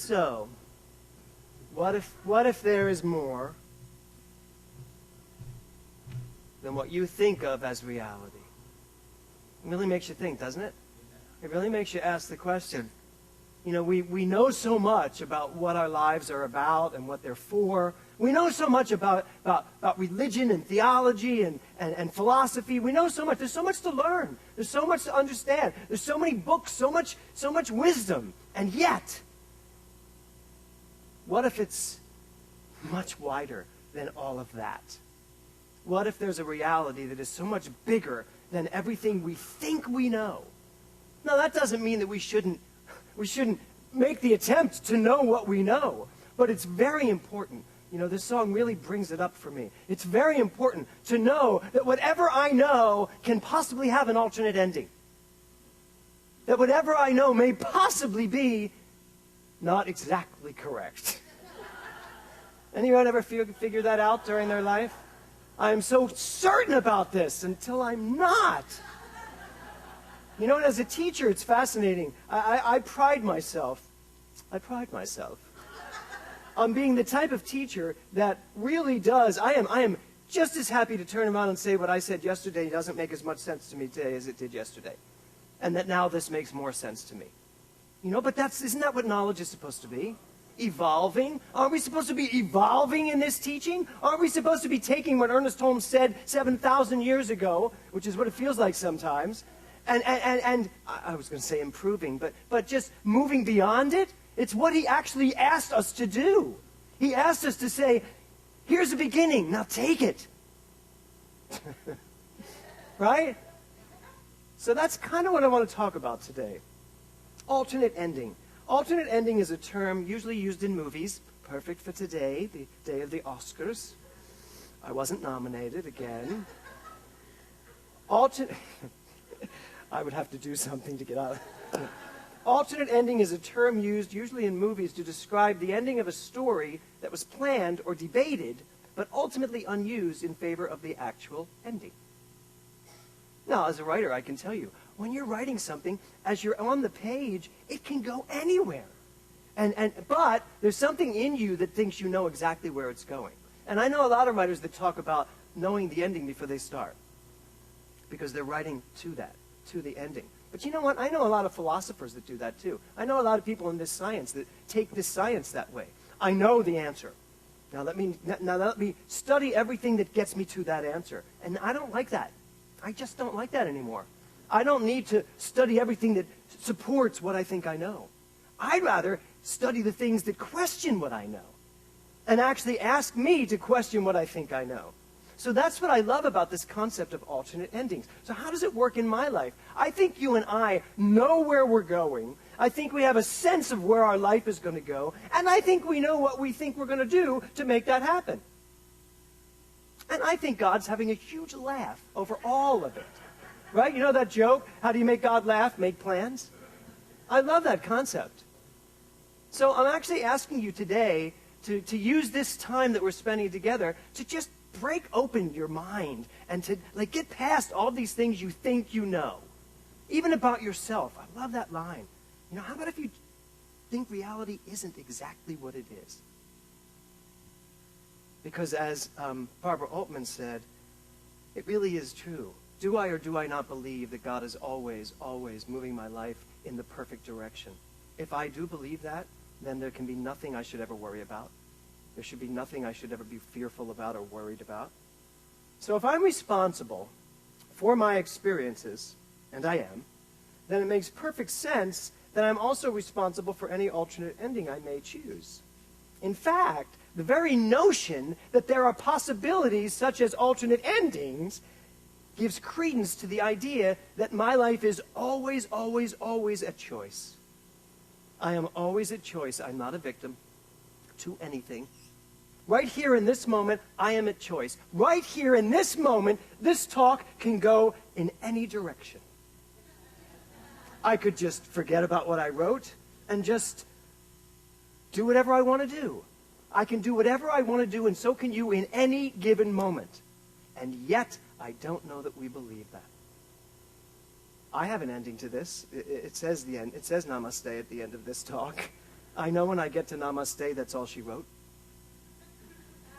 So, what if there is more than what you think of as reality? It really makes you think, doesn't it? It really makes you ask the question. You know, we know so much about what our lives are about and what they're for. We know so much about religion and theology and philosophy. We know so much. There's so much to learn. There's so much to understand. There's so many books, so much wisdom. And yet, what if it's much wider than all of that? What if there's a reality that is so much bigger than everything we think we know? Now, that doesn't mean that we shouldn't make the attempt to know what we know. But it's very important. You know, this song really brings it up for me. It's very important to know that whatever I know can possibly have an alternate ending. That whatever I know may possibly be not exactly correct. Anyone ever figure that out during their life? I'm so certain about this until I'm not. You know, as a teacher, it's fascinating. I pride myself on being the type of teacher that really does. I am just as happy to turn around and say what I said yesterday doesn't make as much sense to me today as it did yesterday. And that now this makes more sense to me. You know, but isn't that what knowledge is supposed to be? Evolving? Aren't we supposed to be evolving in this teaching? Aren't we supposed to be taking what Ernest Holmes said 7,000 years ago, which is what it feels like sometimes, and I was going to say improving, but just moving beyond it? It's what he actually asked us to do. He asked us to say, here's the beginning, now take it. Right? So that's kind of what I want to talk about today. Alternate ending. Alternate ending is a term usually used in movies, perfect for today, the day of the Oscars. I wasn't nominated again. I would have to do something to get out. Alternate ending is a term used usually in movies to describe the ending of a story that was planned or debated, but ultimately unused in favor of the actual ending. Now, as a writer, I can tell you, when you're writing something, as you're on the page, it can go anywhere. But there's something in you that thinks you know exactly where it's going. And I know a lot of writers that talk about knowing the ending before they start, because they're writing to the ending. But you know what? I know a lot of philosophers that do that too. I know a lot of people in this science that take this science that way. I know the answer. Now let me study everything that gets me to that answer. And I don't like that. I just don't like that anymore. I don't need to study everything that supports what I think I know. I'd rather study the things that question what I know and actually ask me to question what I think I know. So that's what I love about this concept of alternate endings. So how does it work in my life? I think you and I know where we're going. I think we have a sense of where our life is going to go. And I think we know what we think we're going to do to make that happen. And I think God's having a huge laugh over all of it. Right? You know that joke? How do you make God laugh? Make plans? I love that concept. So I'm actually asking you today to use this time that we're spending together to just break open your mind and to get past all these things you think you know. Even about yourself. I love that line. You know, how about if you think reality isn't exactly what it is? Because as Barbara Altman said, it really is true. Do I or do I not believe that God is always, always moving my life in the perfect direction? If I do believe that, then there can be nothing I should ever worry about. There should be nothing I should ever be fearful about or worried about. So if I'm responsible for my experiences, and I am, then it makes perfect sense that I'm also responsible for any alternate ending I may choose. In fact, the very notion that there are possibilities such as alternate endings gives credence to the idea that my life is always, always, always a choice. I am always a choice. I'm not a victim to anything. Right here in this moment, I am at choice. Right here in this moment, this talk can go in any direction. I could just forget about what I wrote and just do whatever I want to do. I can do whatever I want to do, and so can you in any given moment. And yet, I don't know that we believe that. I have an ending to this. It says the end. It says namaste at the end of this talk. I know when I get to namaste, that's all she wrote.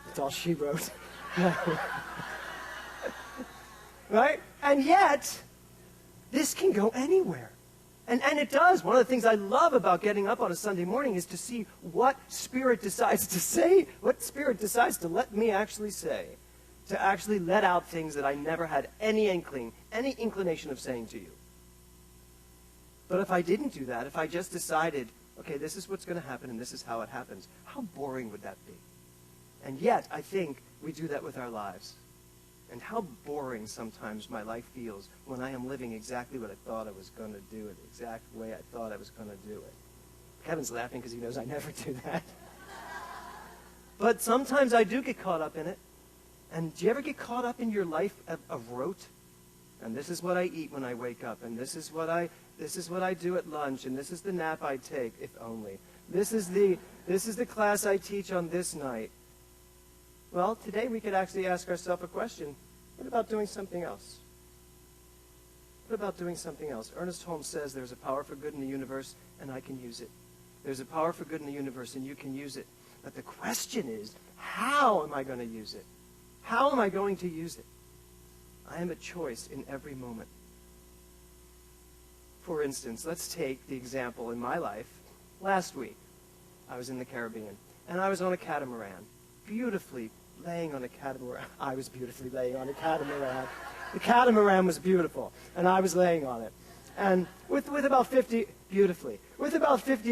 That's all she wrote. Right? And yet, this can go anywhere. And it does. One of the things I love about getting up on a Sunday morning is to see what Spirit decides to say, what Spirit decides to let me actually say, to actually let out things that I never had any inclination of saying to you. But if I didn't do that, if I just decided, okay, this is what's going to happen and this is how it happens, how boring would that be? And yet, I think we do that with our lives. And how boring sometimes my life feels when I am living exactly what I thought I was going to do it, the exact way I thought I was going to do it. Kevin's laughing because he knows I never do that. But sometimes I do get caught up in it. And do you ever get caught up in your life of rote? And this is what I eat when I wake up, and this is what I do at lunch, and this is the nap I take, if only. This is the class I teach on this night. Well, today we could actually ask ourselves a question. What about doing something else? What about doing something else? Ernest Holmes says there's a power for good in the universe, and I can use it. There's a power for good in the universe, and you can use it. But the question is, how am I going to use it? How am I going to use it? I am a choice in every moment. For instance, let's take the example in my life. Last week, I was in the Caribbean, and I was on a catamaran, beautifully laying on a catamaran. I was beautifully laying on a catamaran. The catamaran was beautiful, and I was laying on it. And with about 50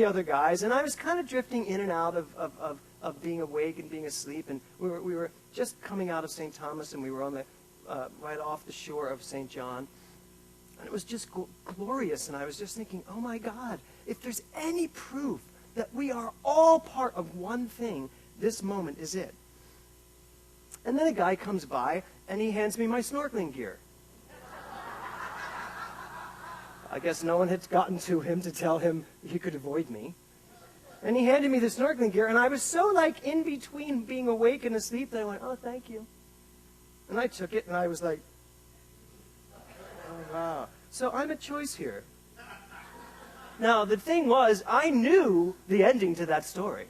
other guys, and I was kind of drifting in and out of being awake and being asleep, and we were just coming out of St. Thomas, and we were on the right off the shore of St. John. And it was just glorious, and I was just thinking, oh my God, if there's any proof that we are all part of one thing, this moment is it. And then a guy comes by, and he hands me my snorkeling gear. I guess no one had gotten to him to tell him he could avoid me. And he handed me the snorkeling gear, and I was so like in between being awake and asleep that I went, oh, thank you. And I took it, and I was like, oh, wow. So I'm a choice here. Now, the thing was, I knew the ending to that story.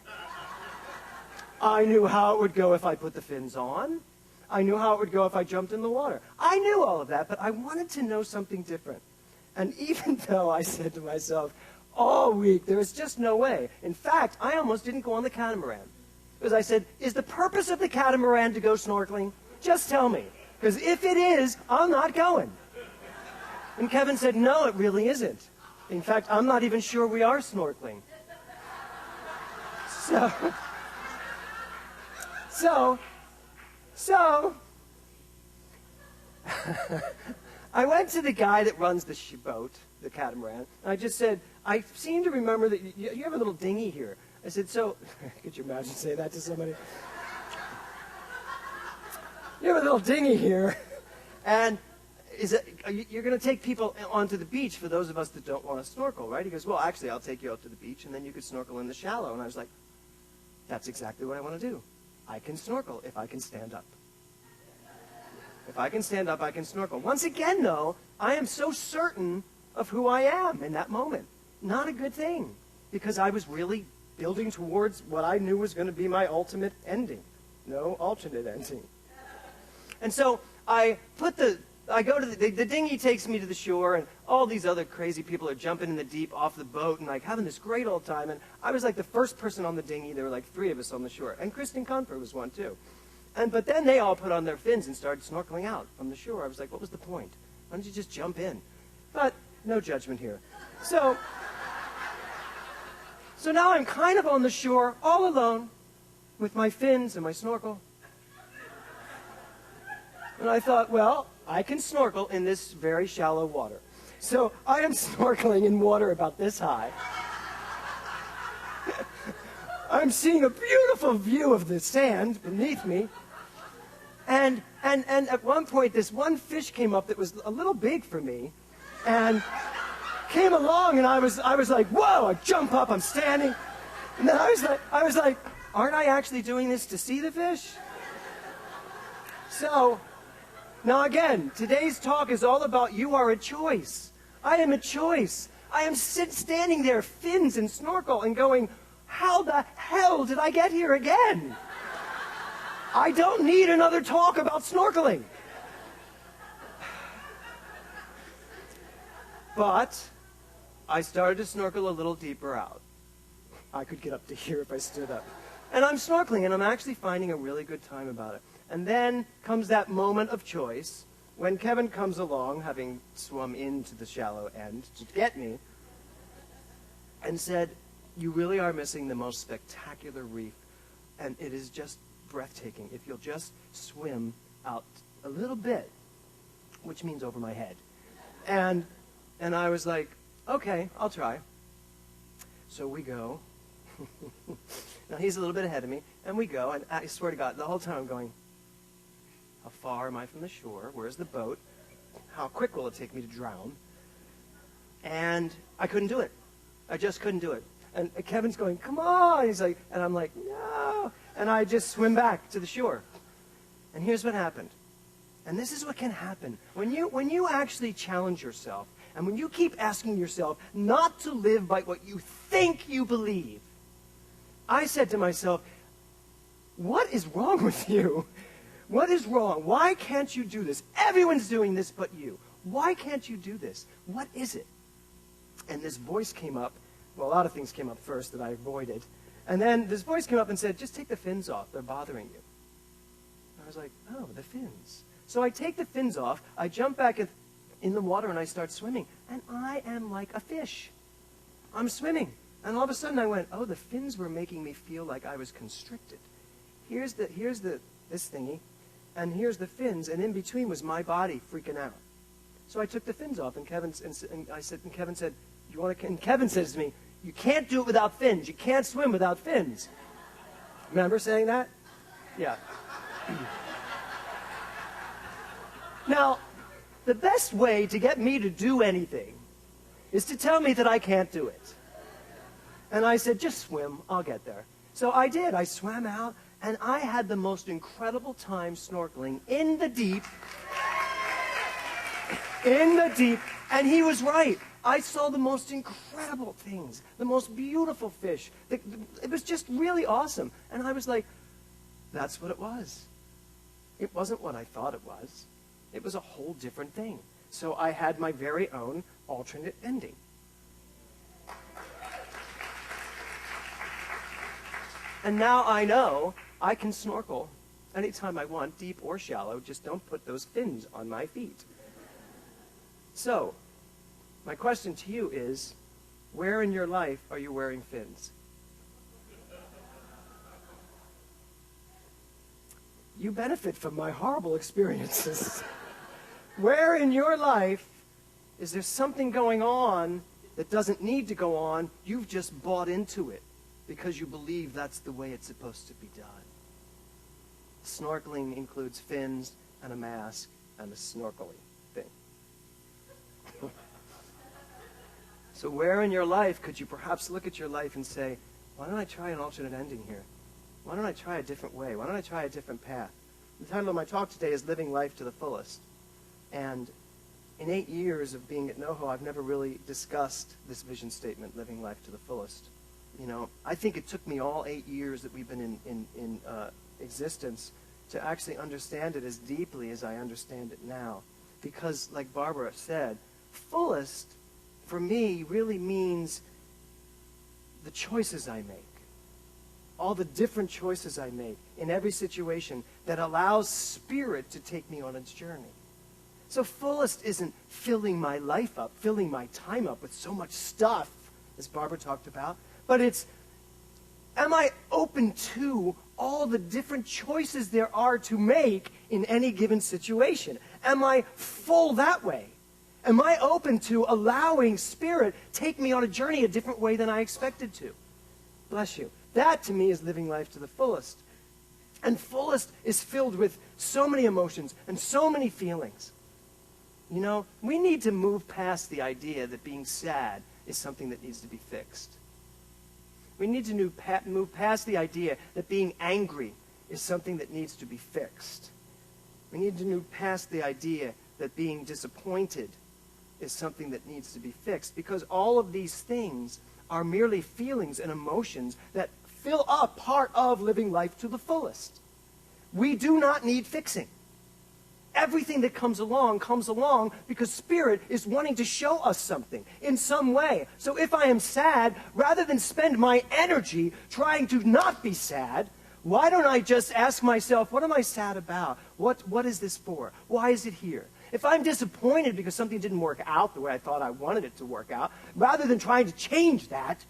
I knew how it would go if I put the fins on. I knew how it would go if I jumped in the water. I knew all of that, but I wanted to know something different. And even though I said to myself, all week, there is just no way. In fact, I almost didn't go on the catamaran. Because I said, is the purpose of the catamaran to go snorkeling? Just tell me. Because if it is, I'm not going. And Kevin said, no, it really isn't. In fact, I'm not even sure we are snorkeling. So, I went to the guy that runs the boat, the catamaran, and I just said, I seem to remember that you have a little dinghy here. I said, so, could you imagine saying that to somebody? You have a little dinghy here, and you're going to take people onto the beach for those of us that don't want to snorkel, right? He goes, well, actually, I'll take you out to the beach, and then you could snorkel in the shallow. And I was like, that's exactly what I want to do. I can snorkel if I can stand up. If I can stand up, I can snorkel. Once again, though, I am so certain of who I am in that moment. Not a good thing, because I was really building towards what I knew was going to be my ultimate ending. No alternate ending. And so I go to the dinghy takes me to the shore, and all these other crazy people are jumping in the deep off the boat and like having this great old time. And I was like the first person on the dinghy. There were like 3 of us on the shore, and Kristen Confer was one too. But then they all put on their fins and started snorkeling out from the shore. I was like, what was the point? Why don't you just jump in? But no judgment here. So now I'm kind of on the shore all alone with my fins and my snorkel. And I thought, well, I can snorkel in this very shallow water. So I am snorkeling in water about this high. I'm seeing a beautiful view of the sand beneath me. And at one point, this one fish came up that was a little big for me, and came along, and I was like, whoa! I jump up, I'm standing, and then I was like, aren't I actually doing this to see the fish? So now again, today's talk is all about you are a choice. I am a choice. I am standing there, fins and snorkel, and going, how the hell did I get here again? I don't need another talk about snorkeling. But I started to snorkel a little deeper out. I could get up to here if I stood up. And I'm snorkeling, and I'm actually finding a really good time about it. And then comes that moment of choice when Kevin comes along, having swum into the shallow end to get me, and said, "You really are missing the most spectacular reef, and it is just breathtaking if you'll just swim out a little bit," which means over my head. And I was like, "Okay, I'll try." So we go. Now he's a little bit ahead of me, and we go, and I swear to God, the whole time I'm going, how far am I from the shore? Where's the boat? How quick will it take me to drown? And I couldn't do it. I just couldn't do it. And Kevin's going, "Come on!" He's like, and I'm like, "No!" And I just swim back to the shore. And here's what happened. And this is what can happen. When you actually challenge yourself, and when you keep asking yourself not to live by what you think you believe, I said to myself, what is wrong with you? What is wrong? Why can't you do this? Everyone's doing this but you. Why can't you do this? What is it? And this voice came up. Well, a lot of things came up first that I avoided. And then this voice came up and said, "Just take the fins off. They're bothering you." I was like, "Oh, the fins." So I take the fins off. I jump back in the water and I start swimming. And I am like a fish. I'm swimming. And all of a sudden I went, oh, the fins were making me feel like I was constricted. Here's this thingy, and here's the fins, and in between was my body freaking out. So I took the fins off, and Kevin said, "You want to?" And Kevin says to me, "You can't do it without fins. You can't swim without fins." Remember saying that? Yeah. Now, the best way to get me to do anything is to tell me that I can't do it. And I said, "Just swim, I'll get there." So I did. I swam out, and I had the most incredible time snorkeling in the deep. In the deep. And he was right. I saw the most incredible things, the most beautiful fish. It was just really awesome. And I was like, that's what it was. It wasn't what I thought it was. It was a whole different thing. So I had my very own alternate ending. And now I know I can snorkel anytime I want, deep or shallow. Just don't put those fins on my feet. So, my question to you is, where in your life are you wearing fins? You benefit from my horrible experiences. Where in your life is there something going on that doesn't need to go on? You've just bought into it because you believe that's the way it's supposed to be done. Snorkeling includes fins and a mask and a snorkeling thing. So where in your life could you perhaps look at your life and say, why don't I try an alternate ending here? Why don't I try a different way? Why don't I try a different path? The title of my talk today is Living Life to the Fullest. And in 8 years of being at NoHo, I've never really discussed this vision statement, living life to the fullest. You know, I think it took me all 8 years that we've been in existence to actually understand it as deeply as I understand it now. Because, like Barbara said, fullest, for me, really means the choices I make. All the different choices I make in every situation that allows Spirit to take me on its journey. So fullest isn't filling my life up, filling my time up with so much stuff, as Barbara talked about, but it's, am I open to all the different choices there are to make in any given situation? Am I full that way? Am I open to allowing Spirit take me on a journey a different way than I expected to? Bless you. That, to me, is living life to the fullest. And fullest is filled with so many emotions and so many feelings. You know, we need to move past the idea that being sad is something that needs to be fixed. We need to move past the idea that being angry is something that needs to be fixed. We need to move past the idea that being disappointed is something that needs to be fixed, because all of these things are merely feelings and emotions that fill up part of living life to the fullest. We do not need fixing. Everything that comes along because Spirit is wanting to show us something in some way. So if I am sad, rather than spend my energy trying to not be sad, why don't I just ask myself, what am I sad about? What is this for? Why is it here? If I'm disappointed because something didn't work out the way I thought I wanted it to work out, rather than trying to change that,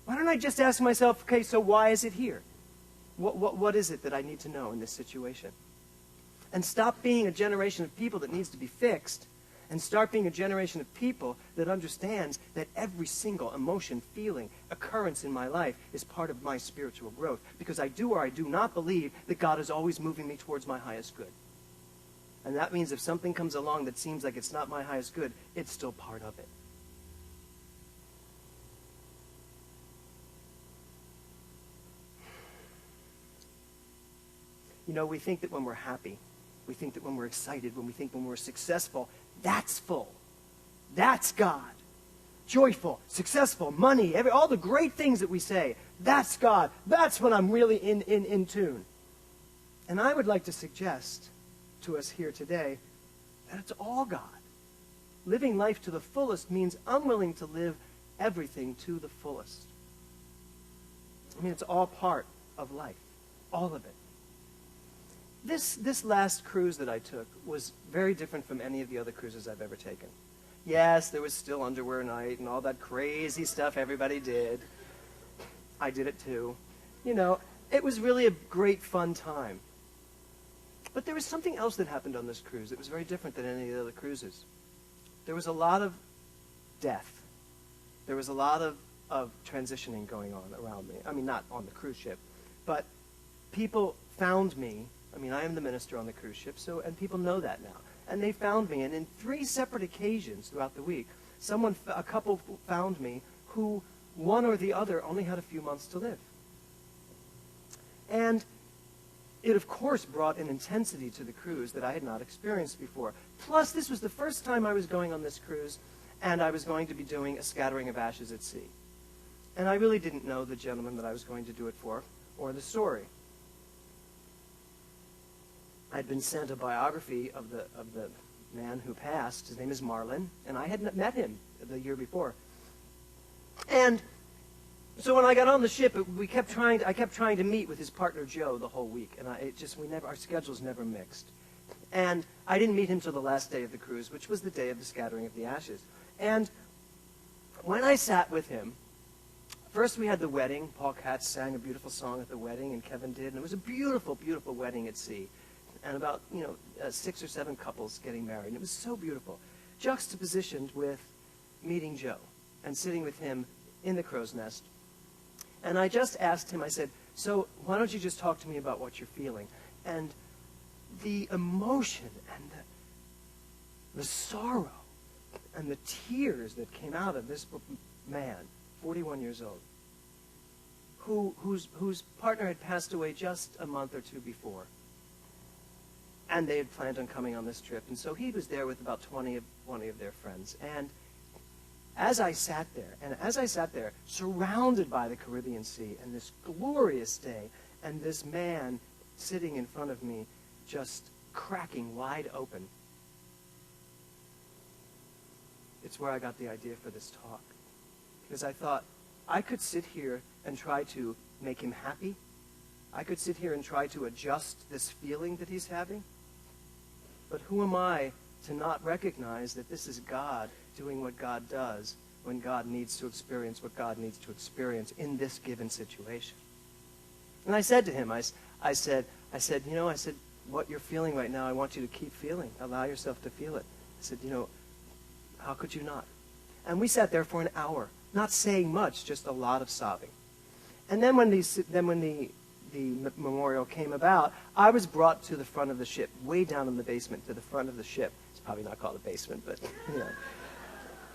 why don't I just ask myself, okay, so why is it here? What is it that I need to know in this situation? And stop being a generation of people that needs to be fixed, and start being a generation of people that understands that every single emotion, feeling, occurrence in my life is part of my spiritual growth, because I do or I do not believe that God is always moving me towards my highest good. And that means if something comes along that seems like it's not my highest good, it's still part of it. You know, we think that when we're happy, we think that when we're excited, when we're successful, that's full. That's God. Joyful, successful, money, all the great things that we say, that's God. That's when I'm really in tune. And I would like to suggest to us here today that it's all God. Living life to the fullest means I'm willing to live everything to the fullest. I mean, it's all part of life. All of it. This last cruise that I took was very different from any of the other cruises I've ever taken. Yes, there was still underwear night and all that crazy stuff everybody did. I did it too. You know, it was really a great fun time. But there was something else that happened on this cruise that was very different than any of the other cruises. There was a lot of death. There was a lot of transitioning going on around me. I mean, not on the cruise ship, but people found me. I mean, I am the minister on the cruise ship, and people know that now. And they found me, and in 3 separate occasions throughout the week, a couple found me who, one or the other, only had a few months to live. And it, of course, brought an intensity to the cruise that I had not experienced before. Plus, this was the first time I was going on this cruise, and I was going to be doing a scattering of ashes at sea. And I really didn't know the gentleman that I was going to do it for, or the story. I'd been sent a biography of the man who passed. His name is Mellon, and I had met him the year before. And so when I got on the ship, I kept trying to meet with his partner Joe the whole week, and our schedules never mixed. And I didn't meet him till the last day of the cruise, which was the day of the scattering of the ashes. And when I sat with him, first we had the wedding. Paul Katz sang a beautiful song at the wedding, and Kevin did, and it was a beautiful, beautiful wedding at sea. And about 6 or 7 couples getting married. And it was so beautiful, juxtapositioned with meeting Joe and sitting with him in the crow's nest. And I just asked him, I said, so why don't you just talk to me about what you're feeling? And the emotion and the sorrow and the tears that came out of this man, 41 years old, whose partner had passed away just a month or 2 before. And they had planned on coming on this trip. And so he was there with about 20 of their friends. And as I sat there, surrounded by the Caribbean Sea, and this glorious day, and this man sitting in front of me, just cracking wide open, it's where I got the idea for this talk. Because I thought, I could sit here and try to make him happy. I could sit here and try to adjust this feeling that he's having. But who am I to not recognize that this is God doing what God does when God needs to experience what God needs to experience in this given situation? And I said to him, I said, what you're feeling right now, I want you to keep feeling. Allow yourself to feel it. I said, how could you not? And we sat there for an hour, not saying much, just a lot of sobbing. And then when the memorial came about, I was brought to the front of the ship, way down in the basement, to the front of the ship. It's probably not called a basement, but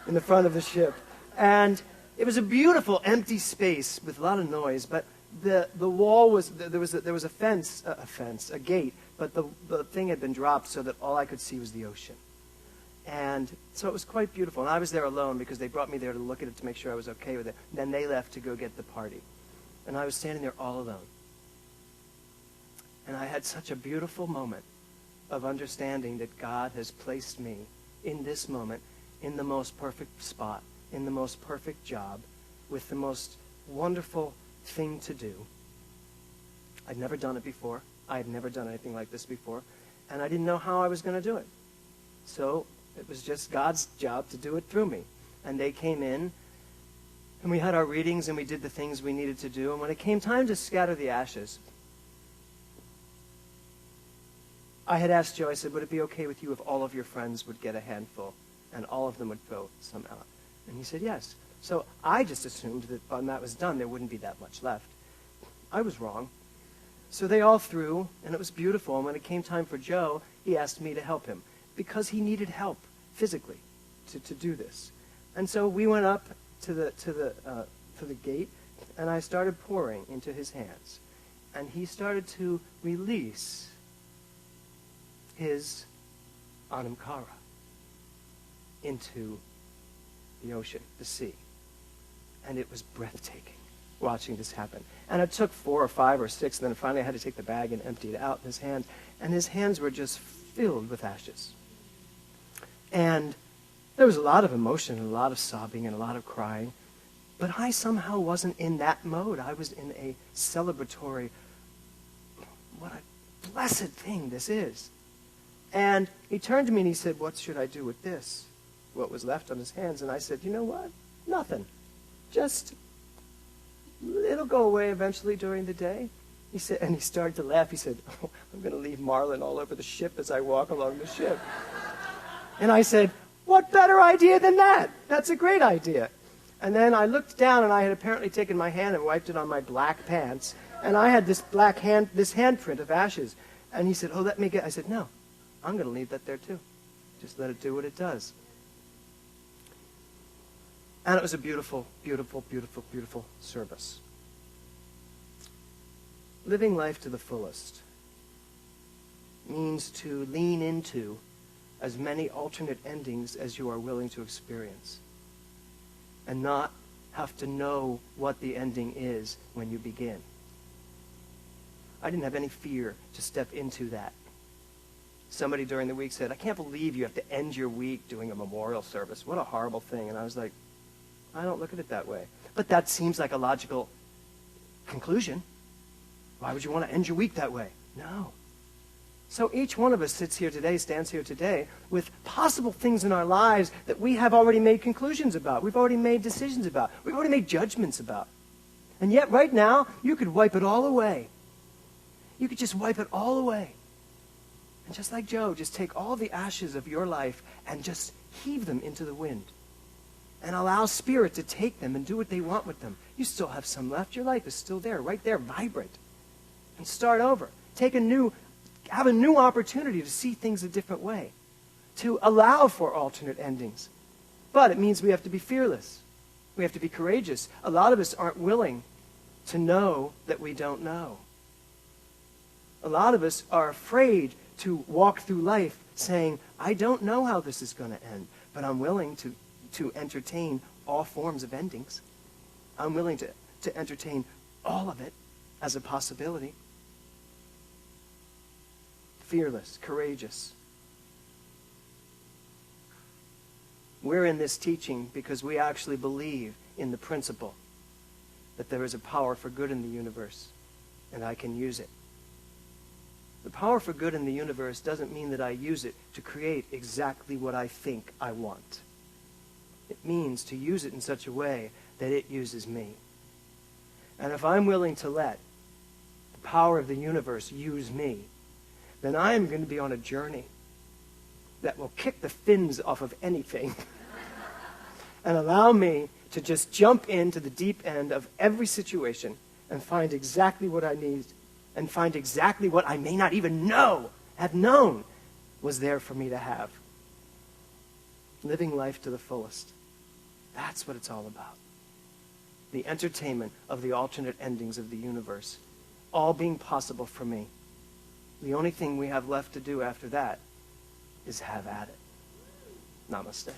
in the front of the ship. And it was a beautiful empty space with a lot of noise, but the wall was, there was a fence, a gate, but the thing had been dropped so that all I could see was the ocean. And so it was quite beautiful. And I was there alone because they brought me there to look at it to make sure I was okay with it. And then they left to go get the party. And I was standing there all alone. And I had such a beautiful moment of understanding that God has placed me in this moment in the most perfect spot, in the most perfect job, with the most wonderful thing to do. I'd never done it before. I had never done anything like this before. And I didn't know how I was going to do it. So it was just God's job to do it through me. And they came in, and we had our readings, and we did the things we needed to do. And when it came time to scatter the ashes, I had asked Joe, I said, would it be okay with you if all of your friends would get a handful, and all of them would throw some out? And he said, yes. So I just assumed that when that was done, there wouldn't be that much left. I was wrong. So they all threw, and it was beautiful. And when it came time for Joe, he asked me to help him, because he needed help physically to do this. And so we went up to the gate, and I started pouring into his hands. And he started to release his Anamkara into the ocean, the sea. And it was breathtaking watching this happen. And it took 4 or 5 or 6, and then finally I had to take the bag and empty it out in his hands. And his hands were just filled with ashes. And there was a lot of emotion and a lot of sobbing and a lot of crying. But I somehow wasn't in that mode. I was in a celebratory, what a blessed thing this is. And he turned to me and he said, what should I do with this? What was left on his hands? And I said, you know what? Nothing. Just, it'll go away eventually during the day. He said, and he started to laugh. He said, oh, I'm going to leave marlin all over the ship as I walk along the ship. And I said, what better idea than that? That's a great idea. And then I looked down, and I had apparently taken my hand and wiped it on my black pants. And I had this this handprint of ashes. And he said, oh, let me get, I said, no, I'm going to leave that there too. Just let it do what it does. And it was a beautiful, beautiful, beautiful, beautiful service. Living life to the fullest means to lean into as many alternate endings as you are willing to experience, and not have to know what the ending is when you begin. I didn't have any fear to step into that. Somebody during the week said, I can't believe you have to end your week doing a memorial service. What a horrible thing. And I was like, I don't look at it that way. But that seems like a logical conclusion. Why would you want to end your week that way? No. So each one of us sits here today, stands here today, with possible things in our lives that we have already made conclusions about. We've already made decisions about. We've already made judgments about. And yet right now, you could wipe it all away. You could just wipe it all away. And just like Joe, just take all the ashes of your life and just heave them into the wind. And allow Spirit to take them and do what they want with them. You still have some left. Your life is still there, right there, vibrant. And start over. Have a new opportunity to see things a different way. To allow for alternate endings. But it means we have to be fearless. We have to be courageous. A lot of us aren't willing to know that we don't know. A lot of us are afraid to walk through life saying, I don't know how this is going to end, but I'm willing to entertain all forms of endings. I'm willing to entertain all of it as a possibility. Fearless, courageous. We're in this teaching because we actually believe in the principle that there is a power for good in the universe, and I can use it. The power for good in the universe doesn't mean that I use it to create exactly what I think I want. It means to use it in such a way that it uses me. And if I'm willing to let the power of the universe use me, then I am going to be on a journey that will kick the fins off of anything and allow me to just jump into the deep end of every situation and find exactly what I need and find exactly what I may not even have known was there for me to have. Living life to the fullest. That's what it's all about. The entertainment of the alternate endings of the universe, all being possible for me. The only thing we have left to do after that is have at it. Namaste.